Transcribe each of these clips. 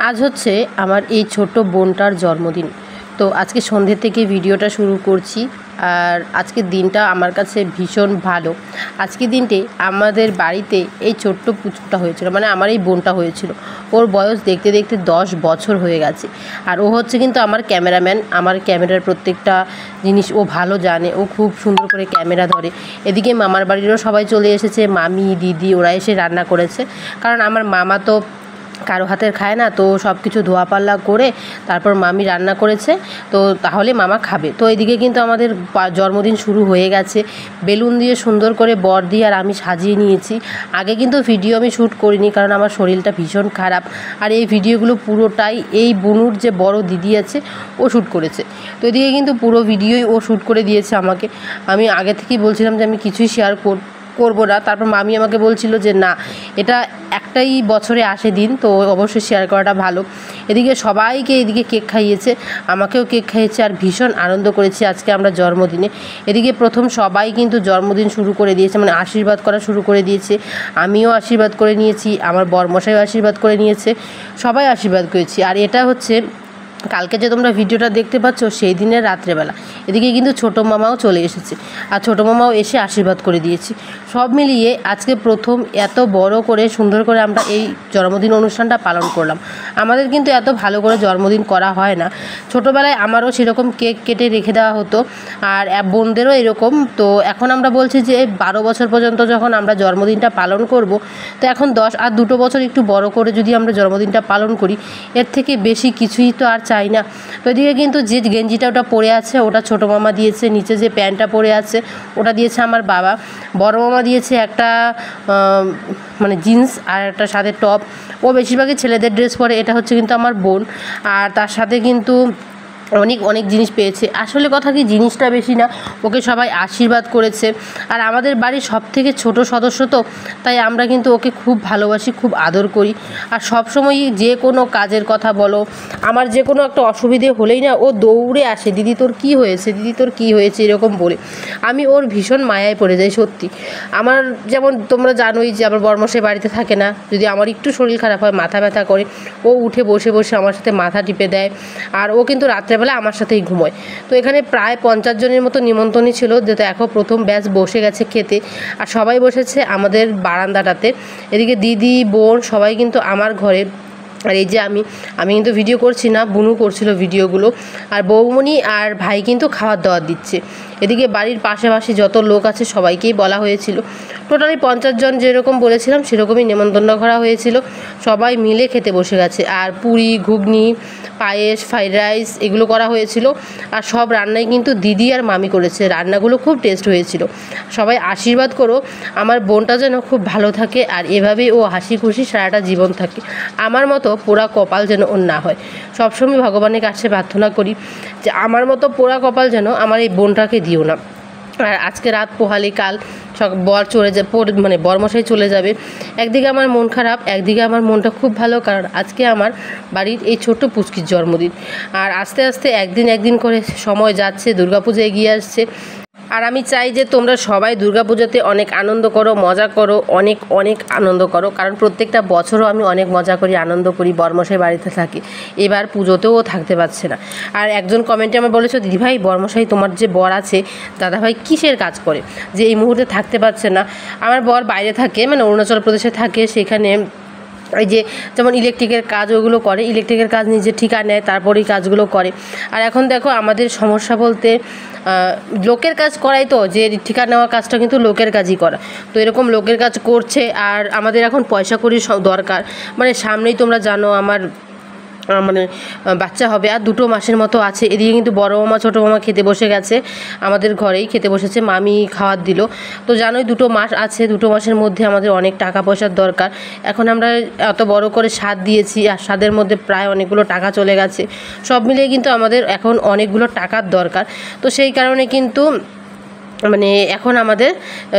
আজ হচ্ছে আমার এই ছোট্ট বোনটার জন্মদিন। তো আজকে সন্ধ্যে থেকে ভিডিওটা শুরু করছি। আর আজকের দিনটা আমার কাছে ভীষণ ভালো। আজকের দিনটে আমাদের বাড়িতে এই ছোট্ট পুচকুটা হয়েছিল, মানে আমার এই বোনটা হয়েছিল। ওর বয়স দেখতে দেখতে 10 বছর হয়ে গেছে। আর ও হচ্ছে কিন্তু আমার ক্যামেরাম্যান। আমার ক্যামেরার প্রত্যেকটা জিনিস ও ভালো জানে, ও খুব সুন্দর করে ক্যামেরা ধরে। এদিকে মামার বাড়িরও সবাই চলে এসেছে, মামি দিদি ওরা এসে রান্না করেছে। কারণ আমার মামা তো কারো হাতের খায় না, তো সব কিছু ধোয়া পাল্লা করে তারপর মামি রান্না করেছে, তো তাহলে মামা খাবে। তো এদিকে কিন্তু আমাদের জন্মদিন শুরু হয়ে গেছে। বেলুন দিয়ে সুন্দর করে বর্দি আর আমি সাজিয়ে নিয়েছি। আগে কিন্তু ভিডিও আমি শ্যুট করিনি, কারণ আমার শরীরটা ভীষণ খারাপ। আর এই ভিডিওগুলো পুরোটাই এই বুনুর যে বড় দিদি আছে ও শ্যুট করেছে। তো এদিকে কিন্তু পুরো ভিডিওই ও শ্যুট করে দিয়েছে আমাকে। আমি আগে থেকেই বলছিলাম যে আমি কিছুই শেয়ার করবো না। তারপর মামি আমাকে বলছিল যে না, এটা একটাই বছরে আসে দিন, তো অবশ্যই শেয়ার করাটা ভালো। এদিকে সবাইকে এদিকে কেক খাইয়েছে, আমাকেও কেক খাইয়েছে, আর ভীষণ আনন্দ করেছি আজকে আমরা জন্মদিনে। এদিকে প্রথম সবাই কিন্তু জন্মদিন শুরু করে দিয়েছে, মানে আশীর্বাদ করা শুরু করে দিয়েছে। আমিও আশীর্বাদ করে নিয়েছি, আমার বরমশাইও আশীর্বাদ করে নিয়েছে, সবাই আশীর্বাদ করেছি। আর এটা হচ্ছে কালকে যে তোমরা ভিডিওটা দেখতে পাচ্ছ সেই দিনের রাত্রেবেলা। এদিকে কিন্তু ছোটো মামাও চলে এসেছে, আর ছোটো মামাও এসে আশীর্বাদ করে দিয়েছি। সব মিলিয়ে আজকে প্রথম এত বড় করে সুন্দর করে আমরা এই জন্মদিন অনুষ্ঠানটা পালন করলাম। আমাদের কিন্তু এত ভালো করে জন্মদিন করা হয় না। ছোটোবেলায় আমারও সেরকম কেক কেটে রেখে দেওয়া হতো, আর বোনদেরও এরকম। তো এখন আমরা বলছি যে 12 বছর পর্যন্ত যখন আমরা জন্মদিনটা পালন করব, তো এখন 10 আর 2 বছর একটু বড় করে যদি আমরা জন্মদিনটা পালন করি, এর থেকে বেশি কিছুই তো আর চাই না। তো এদিকে কিন্তু যে গেঞ্জিটা ওটা পরে আছে ওটা ছোটো মামা দিয়েছে, নিচে যে প্যান্টটা পরে আছে ওটা দিয়েছে আমার বাবা। বড় মামা দিয়েছে একটা মানে জিন্স আর একটা সাথে টপ। ও বেশিরভাগই ছেলেদের ড্রেস পরে। এটা হচ্ছে কিন্তু আমার বোন, আর তার সাথে কিন্তু অনেক জিনিস পেয়েছে। আসলে কথা কি, জিনিসটা বেশি না, ওকে সবাই আশীর্বাদ করেছে। আর আমাদের বাড়ির সব থেকে ছোট সদস্য, তো তাই আমরা কিন্তু ওকে খুব ভালোবাসি, খুব আদর করি। আর সবসময়ই যে কোনো কাজের কথা বলো, আমার যে কোনো একটা অসুবিধে হলেই না ও দৌড়ে আসে, দিদি তোর কী হয়েছে, দিদি তোর কী হয়েছে, এরকম বলে। আমি ওর ভীষণ মায়ায় পড়ে যাই সত্যি। আমার যেমন তোমরা জানোই যে আমার বরমশাই বাড়িতে থাকে না, যদি আমার একটু শরীর খারাপ হয়, মাথা ব্যথা করে, ও উঠে বসে বসে আমার সাথে মাথা টিপে দেয়। আর ও কিন্তু রাত্রেবেলা আমার সাথেই ঘুমোয়। তো এখানে প্রায় 50 জনের মতো নিমন্ত্রণই ছিল, যেটা এখন প্রথম ব্যাচ বসে গেছে খেতে। আর সবাই বসেছে আমাদের বারান্দাটাতে। এদিকে দিদি বোন সবাই কিন্তু আমার ঘরে। আর এই যে আমি কিন্তু ভিডিও করছি না, বুনু করছিল ভিডিওগুলো। আর বৌমণি আর ভাই কিন্তু খাবার দাবার দিচ্ছে। এদিকে বাড়ির পাশাপাশি যত লোক আছে সবাইকেই বলা হয়েছিল। টোটালি 50 জন যেরকম বলেছিলাম সেরকমই নেমন্তন্ন করা হয়েছিল। সবাই মিলে খেতে বসে গেছে। আর পুরি, ঘুগনি, পায়েস, ফ্রাইড রাইস এগুলো করা হয়েছিল। আর সব রান্নাই কিন্তু দিদি আর মামি করেছে। রান্নাগুলো খুব টেস্ট হয়েছিল। সবাই আশীর্বাদ করো আমার বোনটা যেন খুব ভালো থাকে, আর এভাবেই ও হাসি খুশি সারাটা জীবন থাকে। আমার মতো পোড়া কপাল যেন ওর না হয়। সবসময় ভগবানের কাছে প্রার্থনা করি যে আমার মতো পোড়া কপাল যেন আমার এই বোনটাকে দিও না। আর আজকে রাত পোহালে কাল বর চলে মানে বরমশাই চলে যাবে। একদিকে আমার মন খারাপ, একদিকে আমার মনটা খুব ভালো, কারণ আজকে আমার বাড়ির এই ছোট্ট পুচকির জন্মদিন। আর আস্তে আস্তে একদিন করে সময় যাচ্ছে, দুর্গাপূজা এগিয়ে আসছে। আর আমি চাই যে তোমরা সবাই দুর্গাপূজাতে অনেক আনন্দ করো, মজা করো, অনেক আনন্দ করো। কারণ প্রত্যেকটা বছরও আমি অনেক মজা করি, আনন্দ করি, বরমশাই বাড়িতে থাকি। এবার পুজোতেও থাকতে পারছে না। আর একজন কমেন্টে আমার বলেছো, দিদিভাই বরমশাই তোমার যে বর আছে দাদাভাই কিসের কাজ করে যে এই মুহূর্তে থাকতে পারছে না? আমার বর বাইরে থাকে, মানে অরুণাচল প্রদেশে থাকে। সেখানে এই যে যেমন ইলেকট্রিকের কাজ ওগুলো করে, ইলেকট্রিকের কাজ নিজে ঠিকা নেয়, তারপরেই কাজগুলো করে। আর এখন দেখো আমাদের সমস্যা বলতে লোকের কাজ করাই, তো যে ঠিকা নেওয়া কাজটা কিন্তু লোকের কাজই করা। তো এরকম লোকের কাজ করছে। আর আমাদের এখন পয়সা কড়ি দরকার, মানে সামনেই তোমরা জানো আমার মানে বাচ্চা হবে, আর 2 মাসের মতো আছে। এদিকে কিন্তু বড় মামা ছোটো মামা খেতে বসে গেছে, আমাদের ঘরেই খেতে বসেছে, মামি খাবার দিল। তো জানোই 2 মাস আছে, 2 মাসের মধ্যে আমাদের অনেক টাকা পয়সার দরকার। এখন আমরা এত বড় করে স্বাদ দিয়েছি, আর স্বাদের মধ্যে প্রায় অনেকগুলো টাকা চলে গেছে। সব মিলিয়ে কিন্তু আমাদের এখন অনেকগুলো টাকার দরকার। তো সেই কারণে কিন্তু মানে এখন আমাদের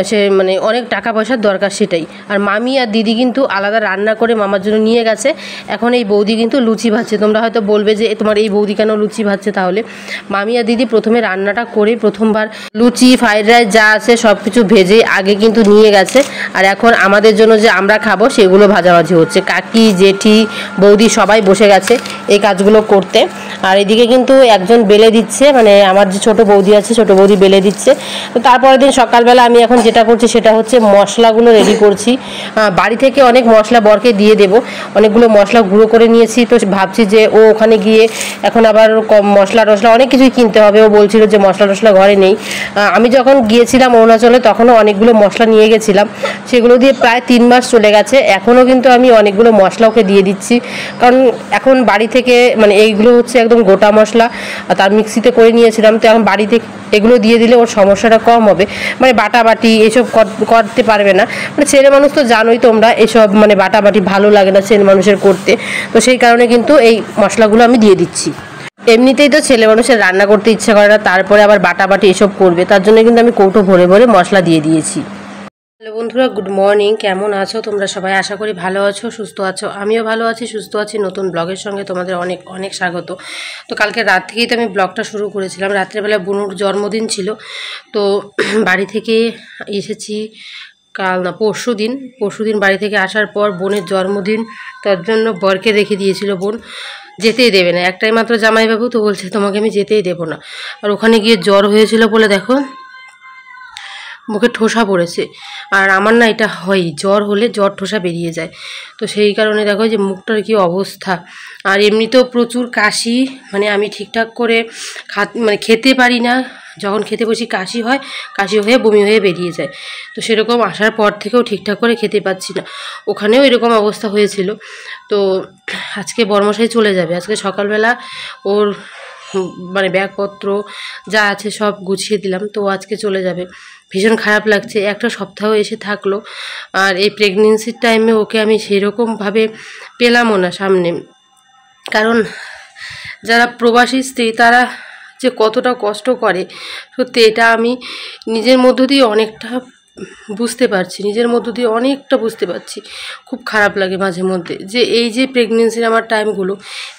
সে মানে অনেক টাকা পয়সার দরকার সেটাই। আর মামি আর দিদি কিন্তু আলাদা রান্না করে মামার জন্য নিয়ে গেছে। এখন এই বৌদি কিন্তু লুচি ভাজছে। তোমরা হয়তো বলবে যে তোমার এই বৌদি কেন লুচি ভাজছে, তাহলে মামি আর দিদি প্রথমে রান্নাটা করে প্রথমবার লুচি ফ্রাইড রাইস যা আছে সব কিছু ভেজে আগে কিন্তু নিয়ে গেছে। আর এখন আমাদের জন্য যে আমরা খাবো সেগুলো ভাজাভাজি হচ্ছে। কাকি জেঠি বৌদি সবাই বসে গেছে এই কাজগুলো করতে। আর এদিকে কিন্তু একজন বেলে দিচ্ছে, মানে আমার যে ছোটো বৌদি আছে ছোটো বৌদি বেলে দিচ্ছে। তো তারপরের দিন সকালবেলা আমি এখন যেটা করছি সেটা হচ্ছে মশলাগুলো রেডি করছি। বাড়ি থেকে অনেক মশলা বরকে দিয়ে দেবো, অনেকগুলো মশলা গুঁড়ো করে নিয়েছি। তো ভাবছি যে ও ওখানে গিয়ে এখন আবার কম মশলা টশলা অনেক কিছুই কিনতে হবে। ও বলছিল যে মশলা টশলা ঘরে নেই। আমি যখন গিয়েছিলাম অরুণাচলে তখনও অনেকগুলো মশলা নিয়ে গেছিলাম, সেগুলো দিয়ে প্রায় 3 মাস চলে গেছে। এখনও কিন্তু আমি অনেকগুলো মশলা ওকে দিয়ে দিচ্ছি, কারণ এখন বাড়ি থেকে মানে এইগুলো হচ্ছে একদম গোটা মশলা, তার মিক্সিতে করে নিয়েছিলাম। তো এখন বাড়ি থেকে এগুলো দিয়ে দিলে ওর সমস্যাটা কম হবে, মানে বাটাবাটি এসব করতে পারবে না। মানে ছেলে মানুষ তো জানোই তোমরা, এসব মানে বাটাবাটি ভালো লাগে না ছেলে মানুষের করতে। তো সেই কারণে কিন্তু এই মশলাগুলো আমি দিয়ে দিচ্ছি। এমনিতেই তো ছেলে মানুষের রান্না করতে ইচ্ছা করে না, তারপরে আবার বাটাবাটি এসব করবে, তার জন্য কিন্তু আমি কৌটো ভরে ভরে মশলা দিয়ে দিয়েছি। হ্যালো বন্ধুরা, গুড মর্নিং। কেমন আছো তোমরা সবাই? আশা করি ভালো আছো, সুস্থ আছো। আমিও ভালো আছি, সুস্থ আছি। নতুন ব্লগের সঙ্গে তোমাদের অনেক অনেক স্বাগত। তো কালকে রাত থেকেই তো আমি ব্লগটা শুরু করেছিলাম। রাত্রেবেলা বুনুর জন্মদিন ছিল, তো বাড়ি থেকে এসেছি কাল না পরশু দিন বাড়ি থেকে আসার পর বোনের জন্মদিন, তার জন্য বরকে রেখে দিয়েছিল বোন, যেতেই দেবে না। একটাই মাত্র জামাইবাবু, তো বলছে তোমাকে আমি যেতেই দেবো না। আর ওখানে গিয়ে জ্বর হয়েছিল বলে দেখো মুখে ঠোসা পড়েছে। আর আমার না এটা হয়, জ্বর হলে জ্বর ঠোসা বেরিয়ে যায়। তো সেই কারণে দেখো যে মুখটার কি অবস্থা। আর এমনিতেও প্রচুর কাশি, মানে আমি ঠিকঠাক করে মানে খেতে পারি না। যখন খেতে বসি কাশি হয়, কাশি হয়ে বমি হয়ে বেরিয়ে যায়। তো সেরকম আসার পর থেকেও ঠিকঠাক করে খেতে পাচ্ছি না। ওখানেও এরকম অবস্থা হয়েছিল। তো আজকে বর্মশাই চলে যাবে। আজকে সকালবেলা ওর মানে ব্যাগপত্র যা আছে সব গুছিয়ে দিলাম, তো আজকে চলে যাবে। ভীষণ খারাপ লাগছে, একটা সপ্তাহ এসে থাকলো। আর এই প্রেগনেন্সির টাইমে ওকে আমি সেরকমভাবে পেলামও না সামনে। কারণ যারা প্রবাসী স্ত্রী তারা যে কতটা কষ্ট করে সত্যি এটা আমি নিজের মধ্য দিয়ে অনেকটা বুঝতে পারছি, বুঝতে পারছি। খুব খারাপ লাগে মাঝে মধ্যে যে এই যে প্রেগনেন্সির আমার টাইমগুলো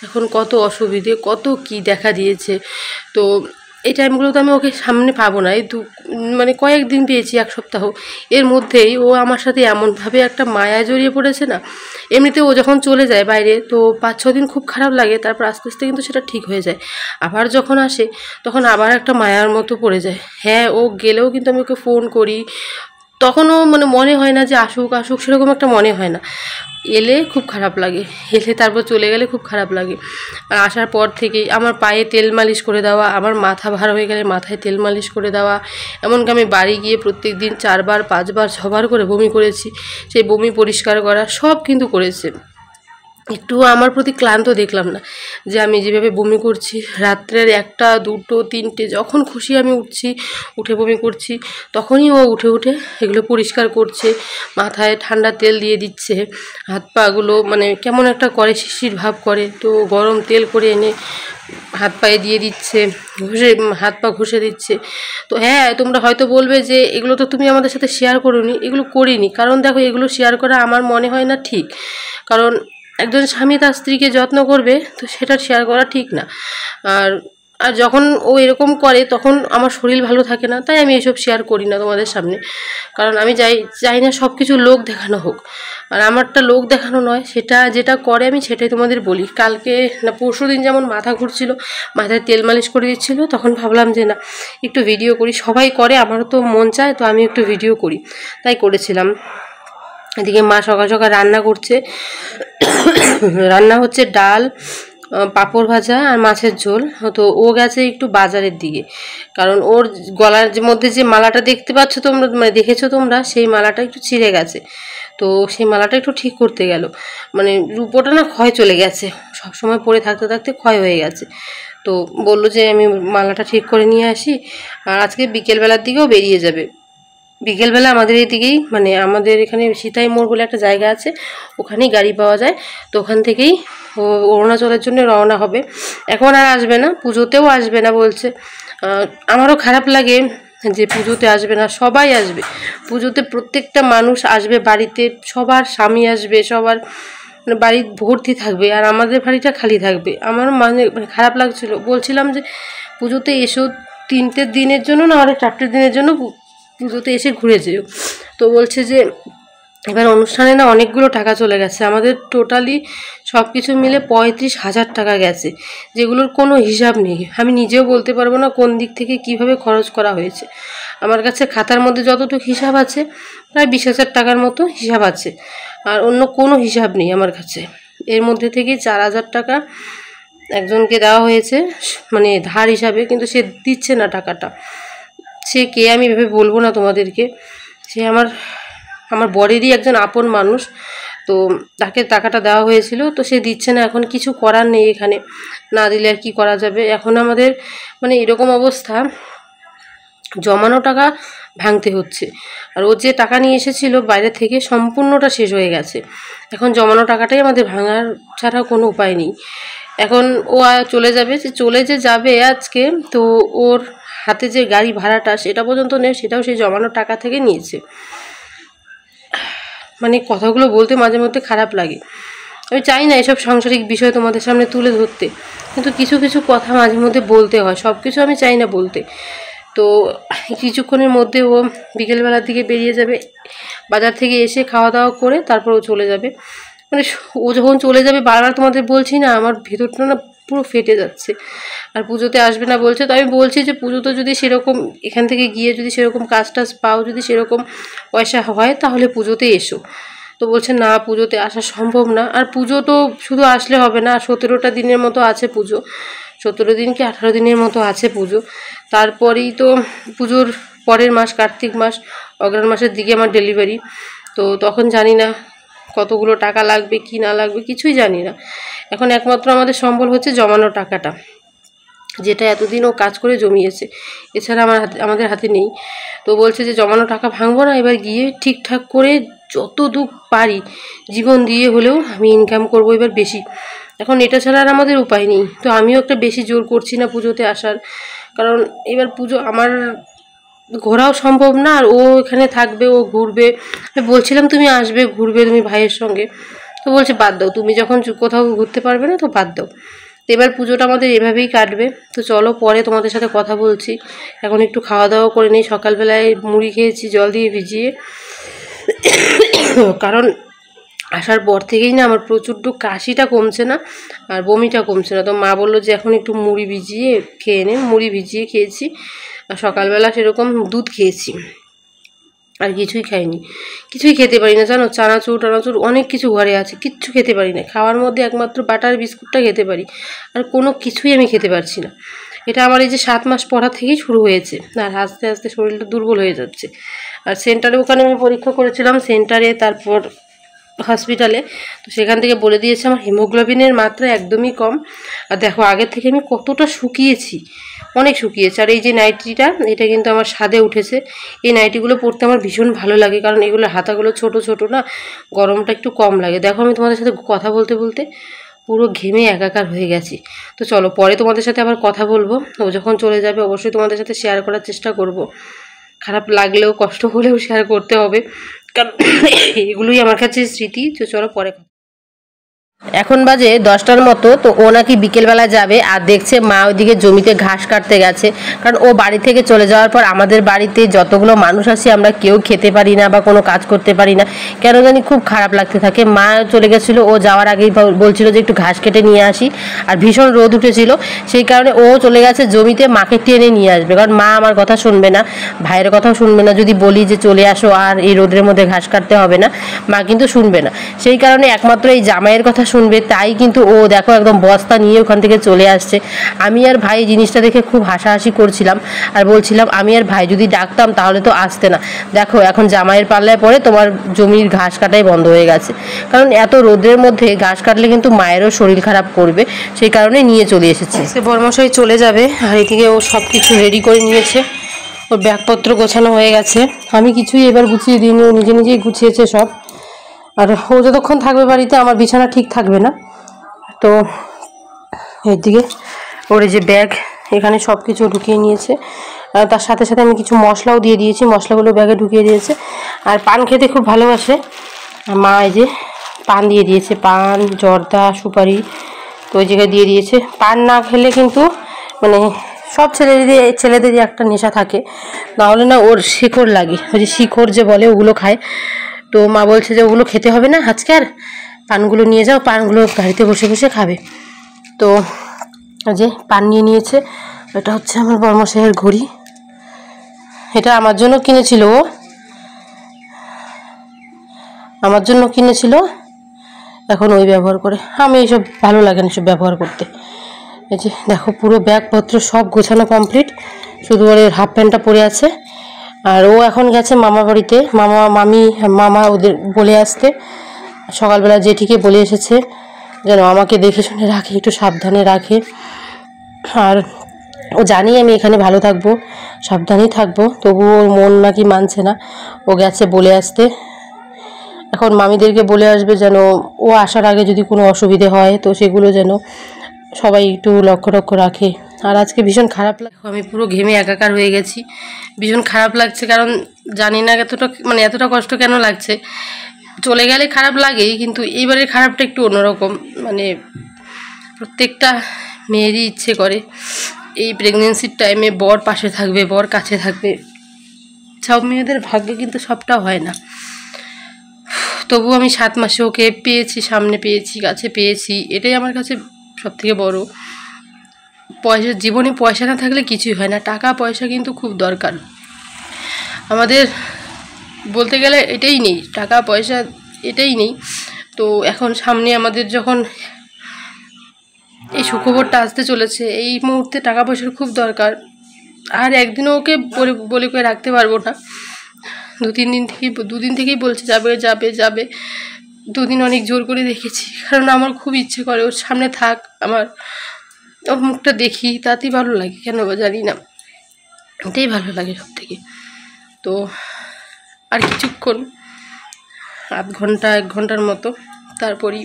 এখন কত অসুবিধে, কত কি দেখা দিয়েছে। তো এই টাইমগুলো তো আমি ওকে সামনে পাবো না। এই মানে কয়েকদিন পেয়েছি, 1 সপ্তাহ। এর মধ্যেই ও আমার সাথে এমনভাবে একটা মায়া জড়িয়ে পড়েছে না। এমনিতে ও যখন চলে যায় বাইরে তো 5-6 দিন খুব খারাপ লাগে, তারপর আস্তে আস্তে কিন্তু সেটা ঠিক হয়ে যায়। আবার যখন আসে তখন আবার একটা মায়ার মতো পড়ে যায়। হ্যাঁ, ও গেলেও কিন্তু আমি ওকে ফোন করি, তখনও মানে মনে হয় না যে আসুক সেরকম একটা মনে হয় না। এলে খুব খারাপ লাগে, তারপর চলে গেলে খুব খারাপ লাগে। আর আসার পর থেকেই আমার পায়ে তেল মালিশ করে দেওয়া, আমার মাথা ভার হয়ে গেলে মাথায় তেল মালিশ করে দেওয়া, এমনকি আমি বাড়ি গিয়ে প্রত্যেক দিন 4বার 5বার 6বার করে বমি করেছি। সেই বমি পরিষ্কার করা সব কিন্তু করেছে। একটু আমার প্রতি ক্লান্ত দেখলাম না যে আমি যেভাবে বমি করছি। রাত্রের 1টা 2টো 3টে যখন খুশি আমি উঠে বমি করছি, তখনই ও উঠে এগুলো পরিষ্কার করছে, মাথায় ঠান্ডা তেল দিয়ে দিচ্ছে, হাত পাগুলো মানে কেমন একটা করে শিশির ভাব করে, তো গরম তেল করে এনে হাত পায়ে দিয়ে দিচ্ছে, হাত পা ঘষে দিচ্ছে। তো হ্যাঁ, তোমরা হয়তো বলবে যে এগুলো তো তুমি আমাদের সাথে শেয়ার করোনি। এগুলো করিনি, কারণ দেখো এগুলো শেয়ার করা আমার মনে হয় না ঠিক। কারণ একজন স্বামী তার স্ত্রীকে যত্ন করবে, তো সেটা শেয়ার করা ঠিক না। আর যখন ও এরকম করে তখন আমার শরীর ভালো থাকে না, তাই আমি এসব শেয়ার করি না তোমাদের সামনে। কারণ আমি চাই না সব কিছু লোক দেখানো হোক। আর আমারটা লোক দেখানো নয়, সেটা যেটা করে আমি সেটাই তোমাদের বলি। কালকে না পরশু দিন যেমন মাথা ঘুরছিল, মাথায় তেল মালিশ করে দিচ্ছিল, তখন ভাবলাম যে না একটু ভিডিও করি। সবাই করে, আমারও তো মন চায়, তো আমি একটু ভিডিও করি, তাই করেছিলাম। এদিকে মা সকাল সকাল রান্না করছে। রান্না হচ্ছে ডাল, পাঁপড় ভাজা আর মাছের ঝোল। তো ও গেছে একটু বাজারের দিকে, কারণ ওর গলার মধ্যে যে মালাটা দেখতে পাচ্ছ তোমরা, মানে দেখেছো তোমরা, সেই মালাটা একটু ছিঁড়ে গেছে। তো সেই মালাটা একটু ঠিক করতে গেল, মানে রূপোটা না ক্ষয় চলে গেছে, সবসময় পরে থাকতে থাকতে ক্ষয় হয়ে গেছে। তো বললো যে আমি মালাটা ঠিক করে নিয়ে আসি, আর আজকে বিকেলবেলার দিকেও বেরিয়ে যাবে। বিকেলবেলা আমাদের এইদিকেই, মানে আমাদের এখানে সিতাই মোড় বলে একটা জায়গা আছে, ওখানেই গাড়ি পাওয়া যায়। তো ওখান থেকেই ও অরুণাচলের জন্য রওনা হবে। এখন আর আসবে না, পুজোতেও আসবে না বলছে। আমারও খারাপ লাগে যে পুজোতে আসবে না, সবাই আসবে পুজোতে, প্রত্যেকটা মানুষ আসবে বাড়িতে, সবার স্বামী আসবে, সবার মানে বাড়ি ভর্তি থাকবে, আর আমাদের বাড়িটা খালি থাকবে। আমার মানে খারাপ লাগছিল, বলছিলাম যে পুজোতে এসো 3টে দিনের জন্য না, আর 4টে দিনের জন্য পুজোতে এসে ঘুরে যেও। তো বলছে যে এবার অনুষ্ঠানে না অনেকগুলো টাকা চলে গেছে, আমাদের টোটালি সব কিছু মিলে 35,000 টাকা গেছে, যেগুলোর কোনো হিসাব নেই। আমি নিজেও বলতে পারবো না কোন দিক থেকে কিভাবে খরচ করা হয়েছে। আমার কাছে খাতার মধ্যে যতটুকু হিসাব আছে প্রায় 20,000 টাকার মতো হিসাব আছে, আর অন্য কোনো হিসাব নেই আমার কাছে। এর মধ্যে থেকে 4,000 টাকা একজনকে দেওয়া হয়েছে মানে ধার হিসাবে, কিন্তু সে দিচ্ছে না টাকাটা। সে কে আমি ভেবে বলবো না তোমাদেরকে, সে আমার বরেরই একজন আপন মানুষ। তো তাকে টাকাটা দেওয়া হয়েছিল, তো সে দিচ্ছে না। এখন কিছু করার নেই, এখানে না দিলে আর কি করা যাবে। এখন আমাদের মানে এরকম অবস্থা, জমানো টাকা ভাঙতে হচ্ছে। আর ও যে টাকা নিয়ে এসেছিল বাইরে থেকে সম্পূর্ণটা শেষ হয়ে গেছে। এখন জমানো টাকাটাই আমাদের ভাঙার ছাড়া কোনো উপায় নেই। এখন ও চলে যাবে, যে যাবে আজকে, তো ওর হাতে যে গাড়ি ভাড়াটা সেটা পর্যন্ত নেই, সেটাও সেই জমানো টাকা থেকে নিয়েছে। মানে কথাগুলো বলতে মাঝে মধ্যে খারাপ লাগে। আমি চাই না এসব সাংসারিক বিষয় তোমাদের সামনে তুলে ধরতে, কিন্তু কিছু কিছু কথা মাঝে মধ্যে বলতে হয়, সব কিছু আমি চাই না বলতে। তো কিছুক্ষণের মধ্যে ও বিকেলবেলার দিকে বেরিয়ে যাবে, বাজার থেকে এসে খাওয়া দাওয়া করে তারপর ও চলে যাবে। মানে ও যখন চলে যাবে, বারবার তোমাদের বলছি না, আমার ভেতরটা না পুরো ফেটে যাচ্ছে। আর পুজোতে আসবে না বলছে, তো আমি বলছি যে পুজোতে যদি সেরকম এখান থেকে গিয়ে যদি সেরকম কাজ টাজ পাও, যদি সেরকম পয়সা হয় তাহলে পুজোতে এসো। তো বলছে না, পুজোতে আসা সম্ভব না। আর পুজো তো শুধু আসলে হবে না, 17টা দিনের মতো আছে পুজো, 17 দিন কি 18 দিনের মতো আছে পুজো। তারপরেই তো পুজোর পরের মাস কার্তিক মাস, অগ্রহায়ণ মাসের দিকে আমার ডেলিভারি। তো তখন জানি না কতগুলো টাকা লাগবে কি না লাগবে, কিছুই জানি না। এখন একমাত্র আমাদের সম্বল হচ্ছে জমানো টাকাটা, যেটা এতদিন ও কাজ করে জমিয়েছে, এছাড়া আমাদের হাতে নেই। তো বলছে যে জমানো টাকা ভাঙবো না, এবার গিয়ে ঠিকঠাক করে যতদূর পারি জীবন দিয়ে হলেও আমি ইনকাম করব এবার বেশি। এখন এটা ছাড়া আর আমাদের উপায় নেই। তো আমিও একটা বেশি জোর করছি না পুজোতে আসার, কারণ এবার পুজো আমার ঘোরাও সম্ভব না, আর ও এখানে থাকবে, ও ঘুরবে। বলছিলাম তুমি আসবে, ঘুরবে তুমি ভাইয়ের সঙ্গে, তো বলছে বাদ দাও, তুমি যখন কোথাও ঘুরতে পারবে না তো বাদ দাও। তো এবার পুজোটা আমাদের এভাবেই কাটবে। তো চলো পরে তোমাদের সাথে কথা বলছি, এখন একটু খাওয়া দাওয়া করে নিই। সকালবেলায় মুড়ি খেয়েছি জল দিয়ে ভিজিয়ে, কারণ আসার পর থেকেই না আমার প্রচণ্ড কাশিটা কমছে না আর বমিটা কমছে না। তো মা বললো যে এখন একটু মুড়ি ভিজিয়ে খেয়ে নে, মুড়ি ভিজিয়ে খেয়েছি। আর সকালবেলা সেরকম দুধ খেয়েছি, আর কিছুই খাইনি, কিছুই খেতে পারি না জানো। চানাচুর টানাচুর অনেক কিছু ঘরে আছে, কিচ্ছু খেতে পারি না। খাওয়ার মধ্যে একমাত্র বাটার বিস্কুটটা খেতে পারি, আর কোনো কিছুই আমি খেতে পারছি না। এটা আমার এই যে 7 মাস পড়া থেকেই শুরু হয়েছে, আর আস্তে আস্তে শরীরটা দুর্বল হয়ে যাচ্ছে। আর সেন্টারে ওখানে আমি পরীক্ষা করেছিলাম, সেন্টারে তারপর হসপিটালে, তো সেখান থেকে বলে দিয়েছে আমার হিমোগ্লোবিনের মাত্রা একদমই কম। আর দেখো আগের থেকে আমি কতটা শুকিয়েছি, অনেক শুকিয়েছে। আর এই যে নাইটিটা, এটা কিন্তু আমার স্বাদে উঠেছে। এই নাইটিগুলো পরতে আমার ভীষণ ভালো লাগে, কারণ এগুলো হাতাগুলো ছোট ছোট না, গরমটা একটু কম লাগে। দেখো আমি তোমাদের সাথে কথা বলতে বলতে পুরো ঘেমে একাকার হয়ে গেছি। তো চলো পরে তোমাদের সাথে আবার কথা বলবো। ও যখন চলে যাবে অবশ্যই তোমাদের সাথে শেয়ার করার চেষ্টা করব, খারাপ লাগলেও কষ্ট হলেও শেয়ার করতে হবে, কারণ এগুলোই আমার কাছে স্মৃতি। তো চলো পরে। এখন বাজে 10টার মতো। তো ও নাকি বিকেলবেলা যাবে, আর দেখছে মা ওইদিকে জমিতে ঘাস কাটতে গেছে। কারণ ও বাড়ি থেকে চলে যাওয়ার পর আমাদের বাড়িতে যতগুলো মানুষ আছি আমরা কেউ খেতে পারি না বা কোনো কাজ করতে পারি না, কেন জানি খুব খারাপ লাগতে থাকে। মা চলে গেছিলো, ও যাওয়ার আগেই বলছিল যে একটু ঘাস কেটে নিয়ে আসি, আর ভীষণ রোদ উঠেছিল, সেই কারণে ও চলে গেছে জমিতে মাকে টেনে নিয়ে আসবে। কারণ মা আমার কথা শুনবে না, ভাইয়ের কথাও শুনবে না। যদি বলি যে চলে আসো আর এই রোদের মধ্যে ঘাস কাটতে হবে না, মা কিন্তু শুনবে না। সেই কারণে একমাত্র এই জামাইয়ের কথা শুনবে, তাই কিন্তু ও দেখো একদম বস্তা নিয়ে ওখান থেকে চলে আসছে। আমি আর ভাই জিনিসটা দেখে খুব হাসাহাসি করছিলাম, আর বলছিলাম আমি আর ভাই যদি ডাকতাম তাহলে তো আসতে না। দেখো এখন জামাইয়ের পাল্লায় পরে তোমার জমির ঘাস কাটাই বন্ধ হয়ে গেছে, কারণ এত রোদের মধ্যে ঘাস কাটলে কিন্তু মায়েরও শরীর খারাপ করবে, সেই কারণে নিয়ে চলে এসেছে। সে বরমশাই চলে যাবে, আর এদিকে ও সব কিছু রেডি করে নিয়েছে, ওর ব্যাগপত্র গোছানো হয়ে গেছে। আমি কিছুই এবার গুছিয়ে দিইনি, ও নিজে নিজেই গুছিয়েছে সব। আর ও যতক্ষণ থাকবে বাড়িতে আমার বিছানা ঠিক থাকবে না। তো এদিকে ওর যে ব্যাগ, এখানে সব কিছু ঢুকিয়ে নিয়েছে। তার সাথে সাথে আমি কিছু মশলাও দিয়ে দিয়েছি, মশলাগুলো ব্যাগে ঢুকিয়ে দিয়েছে। আর পান খেতে খুব ভালোবাসে, মা এই যে পান দিয়ে দিয়েছে, পান, জর্দা, সুপারি তো ওই জায়গায় দিয়ে দিয়েছে। পান না খেলে কিন্তু মানে সব ছেলেদেরই একটা নেশা থাকে, নাহলে না ওর শিকড় লাগে, ওই যে শিকড় যে বলে ওগুলো খায়। তো মা বলছে যে ওগুলো খেতে হবে না আজকে, আর পানগুলো নিয়ে যাও, পানগুলো গাড়িতে বসে বসে খাবে। তো যে পান নিয়ে নিয়েছে। এটা হচ্ছে আমার বর্মশাইয়ের ঘড়ি, এটা আমার জন্য কিনেছিল, ও আমার জন্য কিনেছিল, এখন ওই ব্যবহার করে। আমি এইসব ভালো লাগে না সব ব্যবহার করতে। এই যে দেখো পুরো ব্যাগপত্র সব গোছানো কমপ্লিট, শুধু ওর হাফ প্যান্টটা পরে আছে। আর ও এখন গেছে মামা বাড়িতে, মামা ওদের বলে আসতে। সকালবেলা জেঠিকে বলে এসেছে যেন আমাকে দেখে শুনে রাখে, একটু সাবধানে রাখে। আর ও জানি আমি এখানে ভালো থাকবো, সাবধানেই থাকবো, তবুও ওর মন নাকি মানছে না, ও গেছে বলে আসতে। এখন মামিদেরকে বলে আসবে যেন ও আসার আগে যদি কোনো অসুবিধে হয় তো সেগুলো যেন সবাই একটু লক্ষ্য রাখে। আর আজকে ভীষণ খারাপ লাগে, আমি পুরো ঘেমে একাকার হয়ে গেছি, ভীষণ খারাপ লাগছে। কারণ জানি না এতটা কষ্ট কেন লাগছে। চলে গেলে খারাপ লাগেই, কিন্তু এইবারের খারাপটা একটু অন্যরকম। মানে প্রত্যেকটা মেয়েরই ইচ্ছে করে এই প্রেগনেন্সির টাইমে বর পাশে থাকবে, বর কাছে থাকবে। সব মেয়েদের ভাগ্যে কিন্তু সবটা হয় না। তবু আমি 7 মাসে ওকে পেয়েছি, সামনে পেয়েছি, কাছে পেয়েছি, এটাই আমার কাছে সবথেকে বড়। জীবনে পয়সা না থাকলে কিছুই হয় না, টাকা পয়সা কিন্তু খুব দরকার আমাদের। বলতে গেলে এটাই নেই, টাকা পয়সা এটাই নেই। তো এখন সামনে আমাদের যখন এই সুখবরটা আসতে চলেছে, এই মুহূর্তে টাকা পয়সার খুব দরকার। আর একদিনও ওকে বলে করে রাখতে পারবো না। দুদিন থেকেই বলছে যাবে যাবে যাবে। 2 দিন অনেক জোর করে দেখেছি, কারণ আমার খুব ইচ্ছে করে ওর সামনে থাক, আমার ওর মুখটা দেখি, তাতেই ভালো লাগে, কেন জানি না, এটাই ভালো লাগে সব থেকে। তো আর কিছুক্ষণ, আধ ঘন্টা 1 ঘন্টার মতো, তারপরই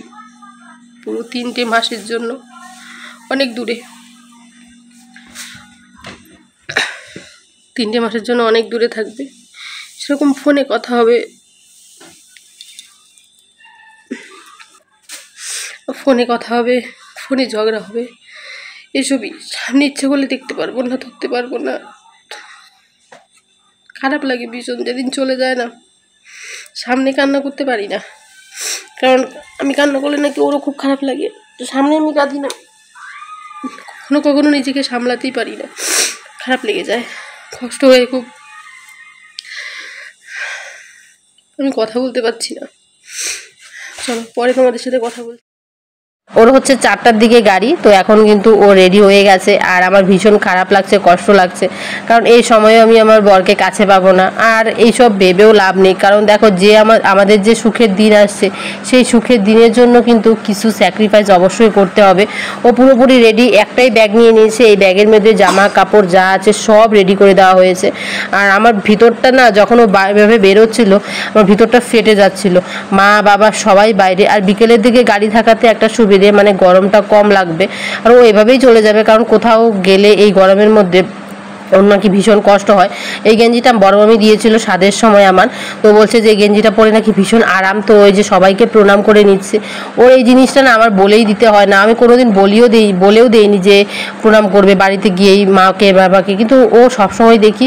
পুরো 3টে মাসের জন্য অনেক দূরে, 3টে মাসের জন্য অনেক দূরে থাকবে। সেরকম ফোনে কথা হবে, ফোনে ঝগড়া হবে, এসবই। সামনে ইচ্ছে করলে দেখতে পারবো না, ধরতে পারবো না। খারাপ লাগে ভীষণ, যেদিন চলে যায় না। সামনে কান্না করতে পারি না, কারণ আমি কান্না করলে নাকি ওরও খুব খারাপ লাগে। তো সামনে আমি কাঁদি না, কখনো নিজেকে সামলাতেই পারি না, খারাপ লেগে যায়, কষ্ট হয়ে খুব। আমি কথা বলতে পারছি না। চলো পরে তোমাদের সাথে কথা বলছি। ওর হচ্ছে 4টার দিকে গাড়ি, তো এখন কিন্তু ও রেডি হয়ে গেছে। আর আমার ভীষণ খারাপ লাগছে, কষ্ট লাগছে, কারণ এই সময়ে আমি আমার বরকে কাছে পাবো না। আর এইসব ভেবেও লাভ নেই, কারণ দেখো যে আমাদের যে সুখের দিন আসছে, সেই সুখের দিনের জন্য কিন্তু কিছু স্যাক্রিফাইস অবশ্যই করতে হবে। ও পুরোপুরি রেডি, একটাই ব্যাগ নিয়ে নিয়েছে, এই ব্যাগের মধ্যে জামা কাপড় যা আছে সব রেডি করে দেওয়া হয়েছে। আর আমার ভিতরটা না, যখন ও এভাবে বেরোচ্ছিল, আমার ভিতরটা ফেটে যাচ্ছিল। মা বাবা সবাই বাইরে, আর বিকেলের দিকে গাড়ি থাকাতে একটা সুবিধা, মানে গরমটা কম লাগবে। আর ও এভাবেই চলে যাবে, কারণ কোথাও গেলে এই গরমের মধ্যে ওর নাকি ভীষণ কষ্ট হয়। এই গেঞ্জিটা বড় মামি দিয়েছিল স্বাদের সময় আমার, তো বলছে যে এই গেঞ্জিটা পরে নাকি ভীষণ আরাম। তো ওই যে সবাইকে প্রণাম করে নিচ্ছে। ওর এই জিনিসটা না আমার বলেই দিতে হয় না, আমি কোনোদিন বলেও দেইনি যে প্রণাম করবে বাড়িতে গিয়েই মাকে বাবাকে, কিন্তু ও সবসময় দেখি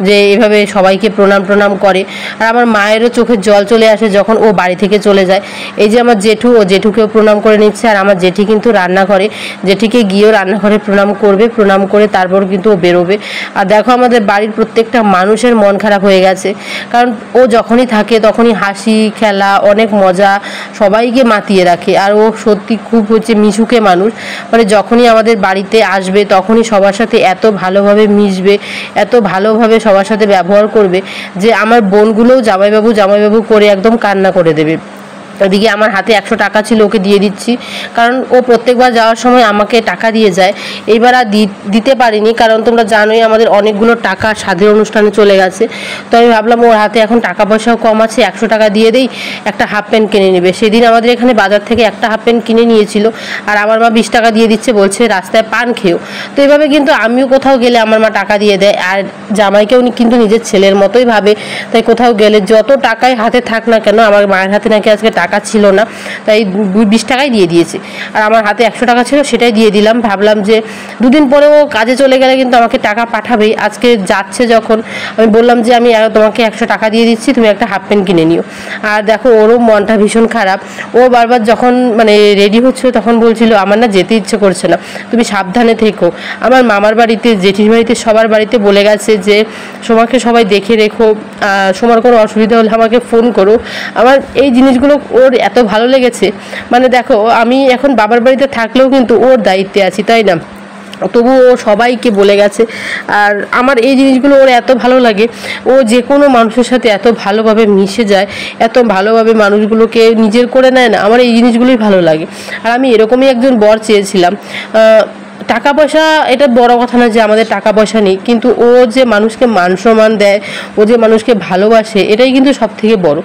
যে এভাবে সবাইকে প্রণাম করে। আর আমার মায়েরও চোখের জল চলে আসে যখন ও বাড়ি থেকে চলে যায়। এই যে আমার জেঠু, ও জেঠুকেও প্রণাম করে নিচ্ছে। আর আমার জেঠি কিন্তু রান্নাঘরে, জেঠিকে গিয়েও রান্নাঘরে প্রণাম করবে, প্রণাম করে তারপর কিন্তু ও বেরোবে। আর দেখো আমাদের বাড়ির প্রত্যেকটা মানুষের মন খারাপ হয়ে গেছে, কারণ ও যখনই থাকে তখনই হাসি খেলা, অনেক মজা, সবাইকে মাতিয়ে রাখে। আর ও সত্যি খুব হচ্ছে মিশুকে মানুষ, মানে যখনই আমাদের বাড়িতে আসবে তখনই সবার সাথে এত ভালোভাবে মিশবে, এত ভালোভাবে সবার সাথে ব্যবহার করবে যে আমার বোনগুলোও জামাইবাবু করে একদম কান্না করে দেবে। ওদিকে আমার হাতে 100 টাকা ছিল, ওকে দিয়ে দিচ্ছি, কারণ ও প্রত্যেকবার যাওয়ার সময় আমাকে টাকা দিয়ে যায়। এইবার আর দিতে পারিনি, কারণ তোমরা জানোই আমাদের অনেকগুলো টাকা স্বাদের অনুষ্ঠানে চলে গেছে। তো আমি ভাবলাম ওর হাতে এখন টাকা পয়সাও কম আছে, 100 টাকা দিয়ে দেই, একটা হাফ প্যান্ট কিনে নেবে। সেদিন আমাদের এখানে বাজার থেকে একটা হাফ প্যান্ট কিনে নিয়েছিল, আর আমার মা 20 টাকা দিয়ে দিচ্ছে, বলছে রাস্তায় পান খেয়েও। তো এইভাবে কিন্তু আমিও কোথাও গেলে আমার মা টাকা দিয়ে দেয়, আর জামাইকেও কিন্তু নিজের ছেলের মতোই ভাবে। তাই কোথাও গেলে যত টাকাই হাতে থাক না কেন, আমার মায়ের হাতে নাকি আজকে টাকা ছিল না, তাই 20 টাকাই দিয়ে দিয়েছি, আর আমার হাতে 100 টাকা ছিল, সেটাই দিয়ে দিলাম। ভাবলাম যে দুদিন পরেও কাজে চলে গেলে কিন্তু আমাকে টাকা পাঠাবেই। আজকে যাচ্ছে যখন আমি বললাম যে আমি তোমাকে 100 টাকা দিয়ে দিচ্ছি, তুমি একটা হাফ প্যান্ট কিনে নিও। আর দেখো ওরও মনটা ভীষণ খারাপ, ও বারবার যখন মানে রেডি হচ্ছিল তখন বলছিল আমার না যেতে ইচ্ছে করছে না, তুমি সাবধানে থেকো। আমার মামার বাড়িতে, জেঠির বাড়িতে, সবার বাড়িতে বলে গেছে যে সোমাকে সবাই দেখে রেখো, সোমার কোনো অসুবিধা হলে আমাকে ফোন করো। আমার এই জিনিসগুলো ওর এত ভালো লেগেছে। মানে দেখো আমি এখন বাবার বাড়িতে থাকলেও কিন্তু ওর দায়িত্বে আছি, তাই না? তবু ও সবাইকে বলে গেছে। আর আমার এই জিনিসগুলো ওর এত ভালো লাগে, ও যে কোনো মানুষের সাথে এত ভালোভাবে মিশে যায়, এত ভালোভাবে মানুষগুলোকে নিজের করে নেয় না, আমার এই জিনিসগুলোই ভালো লাগে। আর আমি এরকমই একজন বর চেয়েছিলাম। টাকা পয়সা এটা বড় কথা না যে আমাদের টাকা পয়সা নেই, কিন্তু ও যে মানুষকে মান সম্মান দেয়, ও যে মানুষকে ভালোবাসে, এটাই কিন্তু সব থেকে বড়।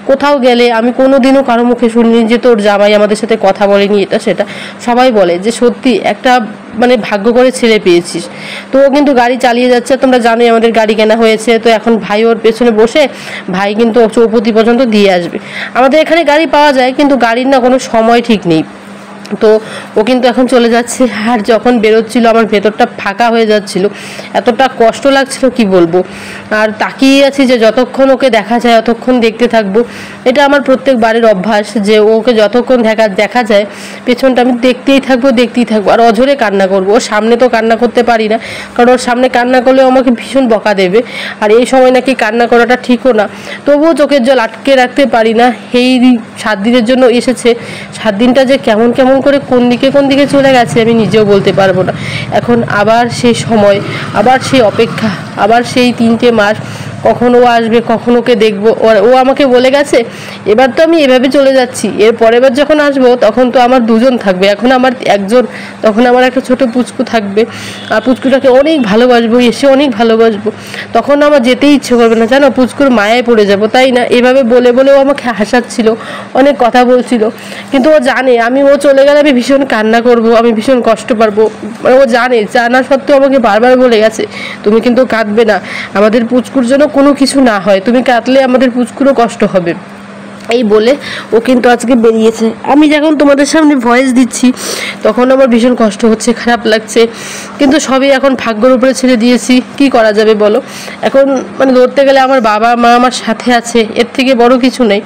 কোথাও গেলে আমি কোনো দিনও কারো মুখে শুনিনি যে তোর জামাই আমাদের সাথে কথা বলেনি, এটা সেটা। সবাই বলে যে সত্যি একটা মানে ভাগ্য করে ছেলে পেয়েছিস। তো ও কিন্তু গাড়ি চালিয়ে যাচ্ছে, তোমরা জানোই আমাদের গাড়ি কেনা হয়েছে, তো এখন ভাই ওর পেছনে বসে, ভাই কিন্তু চৌপতি পর্যন্ত দিয়ে আসবে। আমাদের এখানে গাড়ি পাওয়া যায়, কিন্তু গাড়ির না কোনো সময় ঠিক নেই। তো ও কিন্তু এখন চলে যাচ্ছে, আর যখন বেরোচ্ছিল আমার ভেতরটা ফাঁকা হয়ে যাচ্ছিল, এতটা কষ্ট লাগছিল কি বলবো। আর তাকিয়ে আছি যে যতক্ষণ ওকে দেখা যায় ততক্ষণ দেখতে থাকবো। এটা আমার প্রত্যেক বারের অভ্যাস যে ওকে যতক্ষণ দেখা যায় পেছনটা আমি দেখতেই থাকবো। আর অঝরে কান্না করবো। ওর সামনে তো কান্না করতে পারি না, কারণ ওর সামনে কান্না করলেও আমাকে ভীষণ বকা দেবে, আর এই সময় নাকি কান্না করাটা ঠিকও না। তবুও চোখের জল আটকে রাখতে পারি না। এই 7 দিনের জন্য এসেছে, 7 দিনটা যে কেমন কেমন করে কোন দিকে চলে গেছে আমি নিজেও বলতে পারবো না। এখন আবার সেই সময়, আবার সেই অপেক্ষা, আবার সেই 3টে মাস, কখন ও আসবে, কখন ওকে দেখবো। ও আমাকে বলে গেছে এবার তো আমি এভাবে চলে যাচ্ছি, এর পরের বার যখন আসবো তখন তো আমার 2জন থাকবে, এখন আমার 1জন, তখন আমার একটা ছোট পুচকু থাকবে, আর পুচকুটাকে অনেক ভালোবাসবো, এসে অনেক ভালোবাসবো। তখন আমার যেতেই ইচ্ছে করবে না, জানো, পুচকুর মায়ায় পড়ে যাবো, তাই না? এভাবে বলে ও আমাকে হাসাচ্ছিল, অনেক কথা বলছিল, কিন্তু ও জানে ও চলে গেলে আমি ভীষণ কান্না করবো, আমি ভীষণ কষ্ট পাবো। মানে ও জানা সত্ত্বেও আমাকে বারবার বলে গেছে তুমি কিন্তু কাঁদবে না, আমাদের পুচকুর জন্য কোনো কিছু না হয়, তুমি কাঁদলে আমাদের পুচকুরও কষ্ট হবে। এই বলে ও কিন্তু আজকে বেরিয়েছে। আমি যখন তোমাদের সামনে ভয়েস দিচ্ছি তখন আমার ভীষণ কষ্ট হচ্ছে, খারাপ লাগছে, কিন্তু সবই এখন ভাগ্যের উপরে ছেড়ে দিয়েছি, কি করা যাবে বলো। এখন মানে ধরতে গেলে আমার বাবা মা আমার সাথে আছে, এর থেকে বড় কিছু নেই।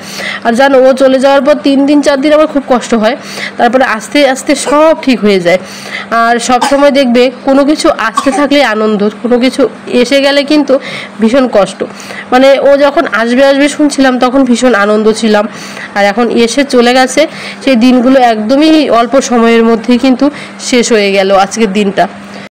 আর জানো ও চলে যাওয়ার পর 3 দিন 4 দিন আমার খুব কষ্ট হয়, তারপরে আস্তে আস্তে সব ঠিক হয়ে যায়। আর সব সময় দেখবে কোনো কিছু আসতে থাকলে আনন্দ, কোনো কিছু এসে গেলে কিন্তু ভীষণ কষ্ট। মানে ও যখন আসবে শুনছিলাম তখন ভীষণ আনন্দ ছিল, আর এখন এসে চলে গেছে, সেই দিনগুলো একদমই অল্প সময়ের মধ্যেই কিন্তু শেষ হয়ে গেল আজকের দিনটা।